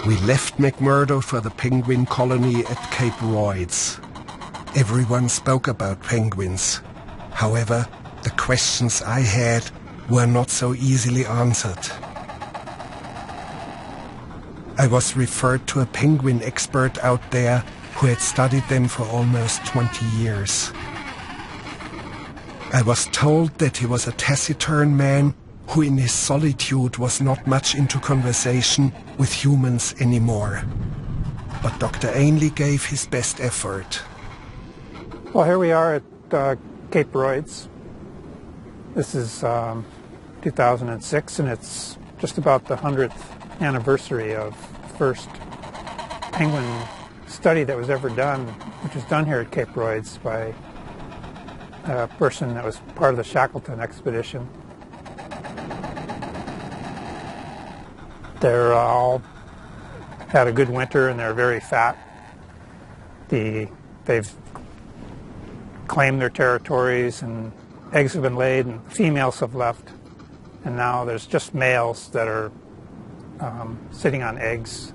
We left McMurdo for the penguin colony at Cape Royds. Everyone spoke about penguins. However, the questions I had were not so easily answered. I was referred to a penguin expert out there who had studied them for almost 20 years. I was told that he was a taciturn man who in his solitude was not much into conversation with humans anymore. But Dr. Ainley gave his best effort. Well, here we are at Cape Royds. This is 2006, and it's just about the 100th anniversary of the first penguin study that was ever done, which was done here at Cape Royds by a person that was part of the Shackleton expedition. They're all had a good winter and they're very fat. They've claimed their territories and eggs have been laid and females have left. And now there's just males that are sitting on eggs,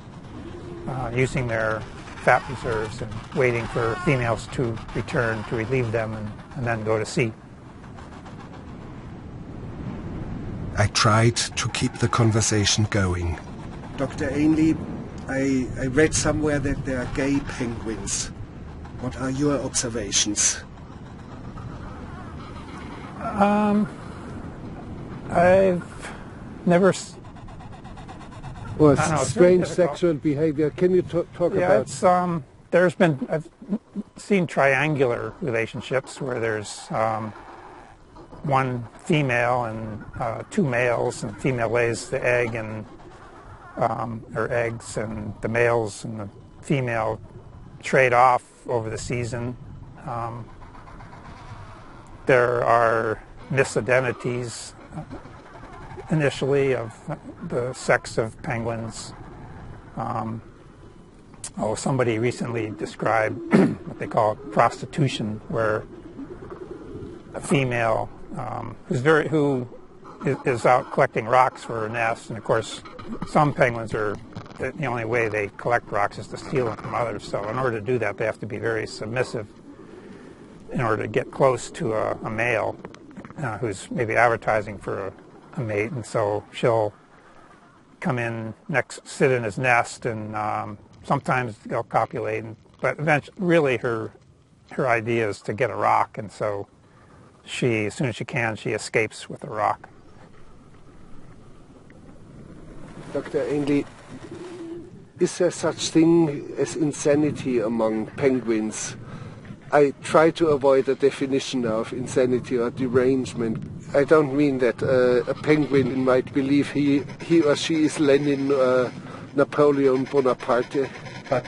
using their fat reserves and waiting for females to return to relieve them and then go to sea. I tried to keep the conversation going. Dr. Ainley, I read somewhere that there are gay penguins. What are your observations? I've never... Well, strange sexual behavior. Can you talk about... Yeah, I've seen triangular relationships where there's one female and two males, and the female lays the egg and or eggs, and the males and the female trade off over the season. There are misidentities initially of the sex of penguins. Somebody recently described what they call prostitution, where a female who is out collecting rocks for her nest, and of course some penguins are, the only way they collect rocks is to steal them from others, so in order to do that they have to be very submissive in order to get close to a male who's maybe advertising for a mate, and so she'll come in sit in his nest, and sometimes they'll copulate, but eventually really her idea is to get a rock, and so she, as soon as she can, she escapes with a rock. Dr. Ainley, is there such thing as insanity among penguins? I try to avoid a definition of insanity or derangement. I don't mean that a penguin might believe he or she is Lenin or Napoleon Bonaparte. But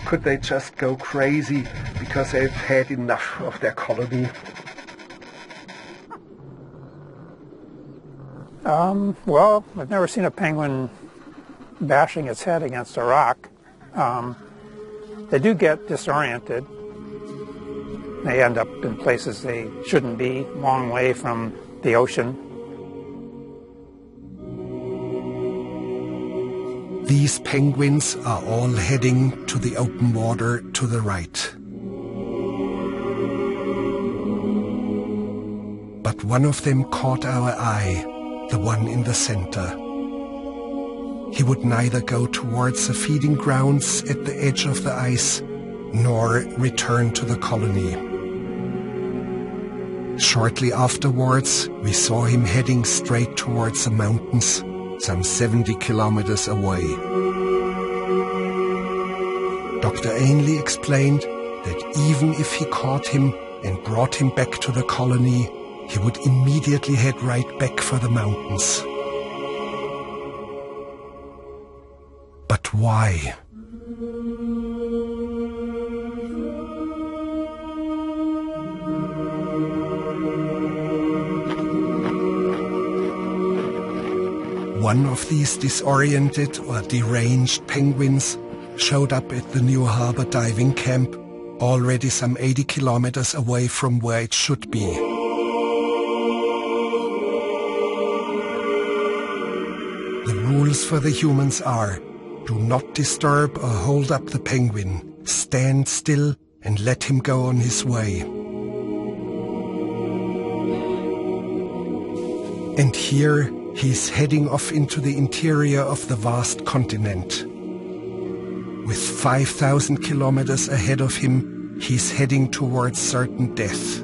could they just go crazy because they've had enough of their colony? Well, I've never seen a penguin bashing its head against a rock. They do get disoriented. They end up in places they shouldn't be, a long way from the ocean. These penguins are all heading to the open water to the right. But one of them caught our eye, the one in the center. He would neither go towards the feeding grounds at the edge of the ice, nor return to the colony. Shortly afterwards, we saw him heading straight towards the mountains, some 70 kilometers away. Dr. Ainley explained that even if he caught him and brought him back to the colony, he would immediately head right back for the mountains. But why? One of these disoriented or deranged penguins showed up at the New Harbor diving camp, already some 80 kilometers away from where it should be. The rules for the humans are: Do not disturb or hold up the penguin. Stand still and let him go on his way. And here he's heading off into the interior of the vast continent. With 5,000 kilometers ahead of him, he's heading towards certain death.